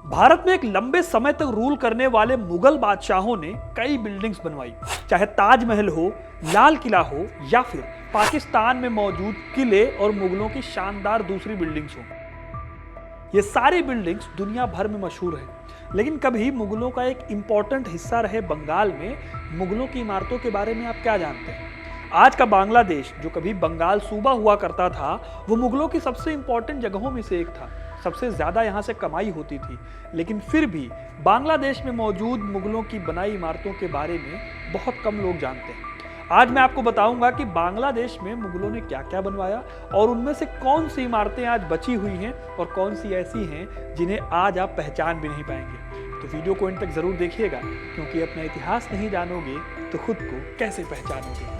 भारत में एक लंबे समय तक रूल करने वाले मुगल बादशाहों ने कई बिल्डिंग्स बनवाई, चाहे ताजमहल हो, लाल किला हो या फिर पाकिस्तान में मौजूद किले और मुगलों की शानदार दूसरी बिल्डिंग्स हो। ये सारी बिल्डिंग्स दुनिया भर में मशहूर हैं, लेकिन कभी मुगलों का एक इंपॉर्टेंट हिस्सा रहे बंगाल में मुगलों की इमारतों के बारे में आप क्या जानते हैं? आज का बांग्लादेश, जो कभी बंगाल सूबा हुआ करता था, वो मुगलों की सबसे इंपॉर्टेंट जगहों में से एक था। सबसे ज्यादा यहाँ से कमाई होती थी, लेकिन फिर भी बांग्लादेश में मौजूद मुगलों की बनाई इमारतों के बारे में बहुत कम लोग जानते हैं। आज मैं आपको बताऊंगा कि बांग्लादेश में मुगलों ने क्या क्या बनवाया और उनमें से कौन सी इमारतें आज बची हुई हैं और कौन सी ऐसी हैं जिन्हें आज आप पहचान भी नहीं पाएंगे। तो वीडियो को एंड तक जरूर देखिएगा, क्योंकि अपना इतिहास नहीं जानोगे तो खुद को कैसे पहचानोगे।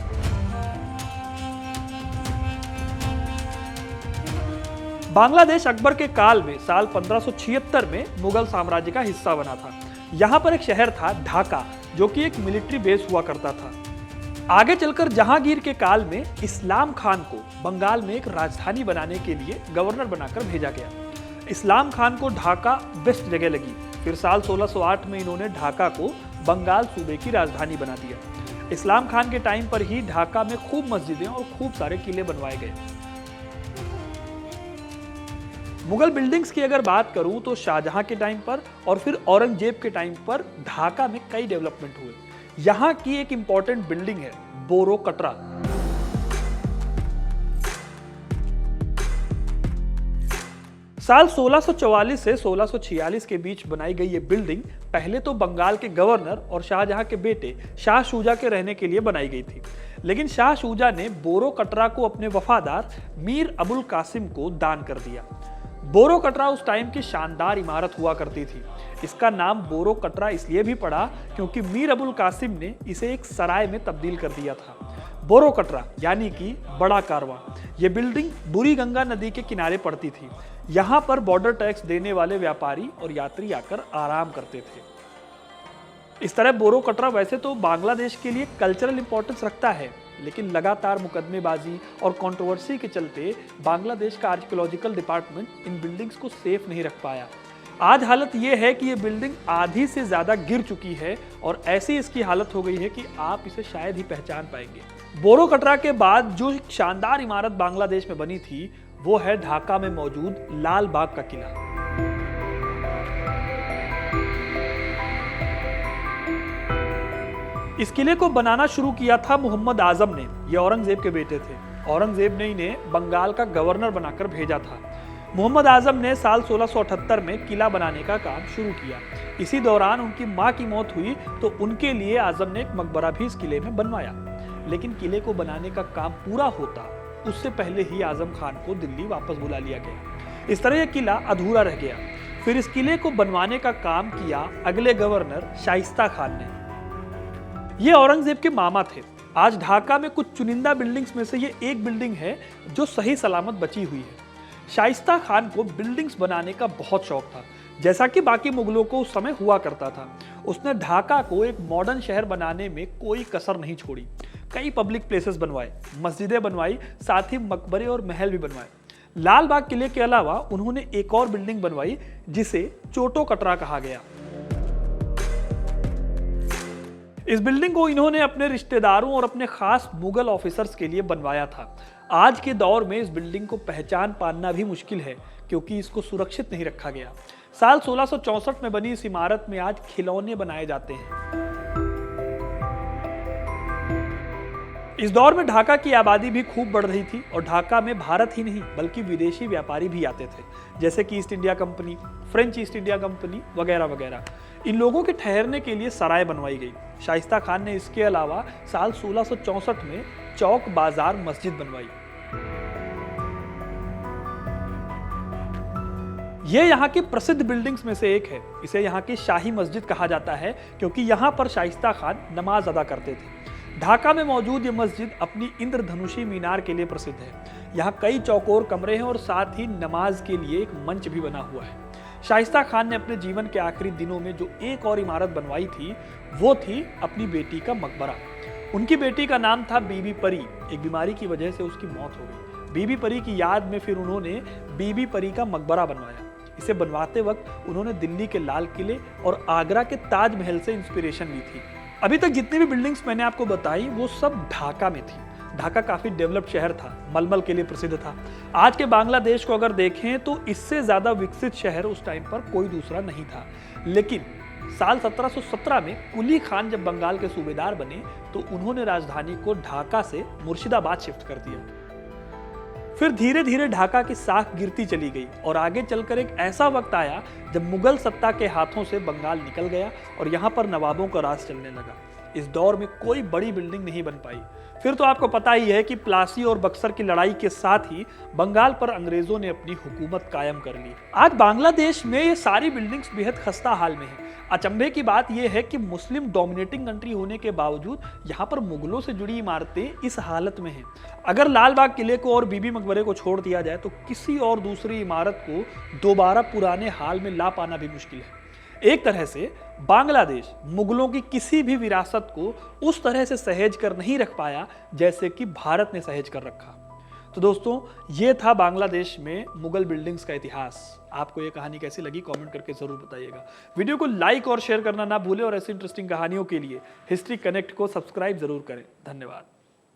बांग्लादेश अकबर के काल में साल 1576 में मुगल साम्राज्य का हिस्सा बना था। यहाँ पर एक शहर था ढाका, जो कि एक मिलिट्री बेस हुआ करता था। आगे चलकर जहांगीर के काल में इस्लाम खान को बंगाल में एक राजधानी बनाने के लिए गवर्नर बनाकर भेजा गया। इस्लाम खान को ढाका बेस्ट जगह लगी। फिर साल 1608 में इन्होंने ढाका को बंगाल सूबे की राजधानी बना दिया। इस्लाम खान के टाइम पर ही ढाका में खूब मस्जिदें और खूब सारे किले बनवाए गए। मुगल बिल्डिंग्स की अगर बात करूं तो शाहजहां के टाइम पर और फिर औरंगजेब के टाइम पर ढाका में कई डेवलपमेंट हुए। यहां की एक इंपॉर्टेंट बिल्डिंग है बोरो कटरा। साल 1644 से 1646 के बीच बनाई गई ये बिल्डिंग पहले तो बंगाल के गवर्नर और शाहजहां के बेटे शाह शुजा के रहने के लिए बनाई गई थी, लेकिन शाह शुजा ने बोरो कटरा को अपने वफादार मीर अबुल कासिम को दान कर दिया। बोरो कटरा उस टाइम की शानदार इमारत हुआ करती थी। इसका नाम बोरो कटरा इसलिए भी पड़ा क्योंकि मीर अबुल कासिम ने इसे एक सराय में तब्दील कर दिया था। बोरो कटरा यानी कि बड़ा कारवां। ये बिल्डिंग बुरी गंगा नदी के किनारे पड़ती थी। यहाँ पर बॉर्डर टैक्स देने वाले व्यापारी और यात्री आकर आराम करते थे। इस तरह बोरो कटरा वैसे तो बांग्लादेश के लिए कल्चरल इंपॉर्टेंस रखता है, लेकिन लगातार मुकदमेबाजी और कंट्रोवर्सी के चलते बांग्लादेश का आर्कियोलॉजिकल डिपार्टमेंट इन बिल्डिंग्स को सेफ नहीं रख पाया। आज हालत यह है कि ये बिल्डिंग आधी से ज्यादा गिर चुकी है और ऐसी इसकी हालत हो गई है कि आप इसे शायद ही पहचान पाएंगे। बोरो कटरा के बाद जो एक शानदार इमारत बांग्लादेश में बनी थी वो है ढाका में मौजूद लाल बाग का किला। इस किले को बनाना शुरू किया था मोहम्मद आजम ने। ये औरंगजेब के बेटे थे। औरंगजेब ने इन्हें बंगाल का गवर्नर बनाकर भेजा था। मोहम्मद आजम ने साल 1678 में किला बनाने का काम शुरू किया। इसी दौरान उनकी मां की मौत हुई तो उनके लिए आजम ने एक मकबरा भी इस किले में बनवाया, लेकिन किले को बनाने का काम पूरा होता उससे पहले ही आजम खान को दिल्ली वापस बुला लिया गया। इस तरह यह किला अधूरा रह गया। फिर इस किले को बनवाने का काम किया अगले गवर्नर शाइस्ता खान ने। ये औरंगजेब के मामा थे। आज ढाका में कुछ चुनिंदा बिल्डिंग्स में से ये एक बिल्डिंग है जो सही सलामत बची हुई है। शाइस्ता खान को बिल्डिंग्स बनाने का बहुत शौक था, जैसा कि बाकी मुगलों को उस समय हुआ करता था। उसने ढाका को एक मॉडर्न शहर बनाने में कोई कसर नहीं छोड़ी। कई पब्लिक प्लेसेस बनवाए, मस्जिदें बनवाई, साथ ही मकबरे और महल भी बनवाए। लाल बाग किले के अलावा उन्होंने एक और बिल्डिंग बनवाई जिसे चोटो कटरा कहा गया। इस बिल्डिंग को इन्होंने अपने रिश्तेदारों और अपने खास मुगल ऑफिसर्स के लिए बनवाया था। आज के दौर में इस बिल्डिंग को पहचान पाना भी मुश्किल है, क्योंकि इसको सुरक्षित नहीं रखा गया। साल 1664 में बनी इस इमारत में आज खिलौने बनाए जाते हैं। इस दौर में ढाका की आबादी भी खूब बढ़ रही थी और ढाका में भारत ही नहीं बल्कि विदेशी व्यापारी भी आते थे, जैसे कि east India company, French east India company वगैरह वगैरह। इन लोगों के ठहरने के लिए सराय बनवाई गई। शाइस्ता खान ने इसके अलावा साल 1664 में चौक बाजार मस्जिद बनवाई। ये यहाँ की प्रसिद्ध बिल्डिंग्स में से एक है। इसे यहाँ की शाही मस्जिद कहा जाता है, क्योंकि यहाँ पर शाइस्ता खान नमाज अदा करते थे। ढाका में मौजूद ये मस्जिद अपनी इंद्रधनुषी मीनार के लिए प्रसिद्ध है। यहाँ कई चौकोर कमरे हैं और साथ ही नमाज के लिए एक मंच भी बना हुआ है। शाइस्ता खान ने अपने जीवन के आखिरी दिनों में जो एक और इमारत बनवाई थी वो थी अपनी बेटी का मकबरा। उनकी बेटी का नाम था बीबी परी। एक बीमारी की वजह से उसकी मौत हो गई। बीबी परी की याद में फिर उन्होंने बीबी परी का मकबरा बनवाया। इसे बनवाते वक्त उन्होंने दिल्ली के लाल किले और आगरा के ताजमहल से इंस्पिरेशन ली थी। अभी तक जितनी भी बिल्डिंग्स मैंने आपको बताई वो सब ढाका में थी। ढाका काफी डेवलप्ड शहर था, मलमल के लिए प्रसिद्ध था। आज के बांग्लादेश को अगर देखें तो इससे ज्यादा विकसित शहर उस टाइम पर कोई दूसरा नहीं था। लेकिन साल 1717 में कुली खान जब बंगाल के सूबेदार बने तो उन्होंने राजधानी को ढाका से मुर्शिदाबाद शिफ्ट कर दिया। फिर धीरे धीरे ढाका की साख गिरती चली गई और आगे चलकर एक ऐसा वक्त आया जब मुगल सत्ता के हाथों से बंगाल निकल गया और यहाँ पर नवाबों का राज चलने लगा। इस दौर में कोई बड़ी बिल्डिंग नहीं बन पाई। फिर तो आपको पता ही है कि प्लासी और बक्सर की लड़ाई के साथ ही बंगाल पर अंग्रेजों ने अपनी हुकूमत कायम कर ली। आज बांग्लादेश में ये सारी बिल्डिंग्स बेहद खस्ता हाल में हैं। अचंभे की बात यह है कि मुस्लिम डोमिनेटिंग कंट्री होने के बावजूद यहाँ पर मुगलों से जुड़ी इमारतें इस हालत में हैं। अगर लाल बाग किले को और बीबी मकबरे को छोड़ दिया जाए तो किसी और दूसरी इमारत को दोबारा पुराने हाल में ला पाना भी मुश्किल है। एक तरह से बांग्लादेश मुगलों की किसी भी विरासत को उस तरह से सहेज कर नहीं रख पाया जैसे कि भारत ने सहेज कर रखा। तो दोस्तों, ये था बांग्लादेश में मुगल बिल्डिंग्स का इतिहास। आपको ये कहानी कैसी लगी कमेंट करके जरूर बताइएगा। वीडियो को लाइक और शेयर करना ना भूलें और ऐसी इंटरेस्टिंग कहानियों के लिए हिस्ट्री कनेक्ट को सब्सक्राइब जरूर करें। धन्यवाद।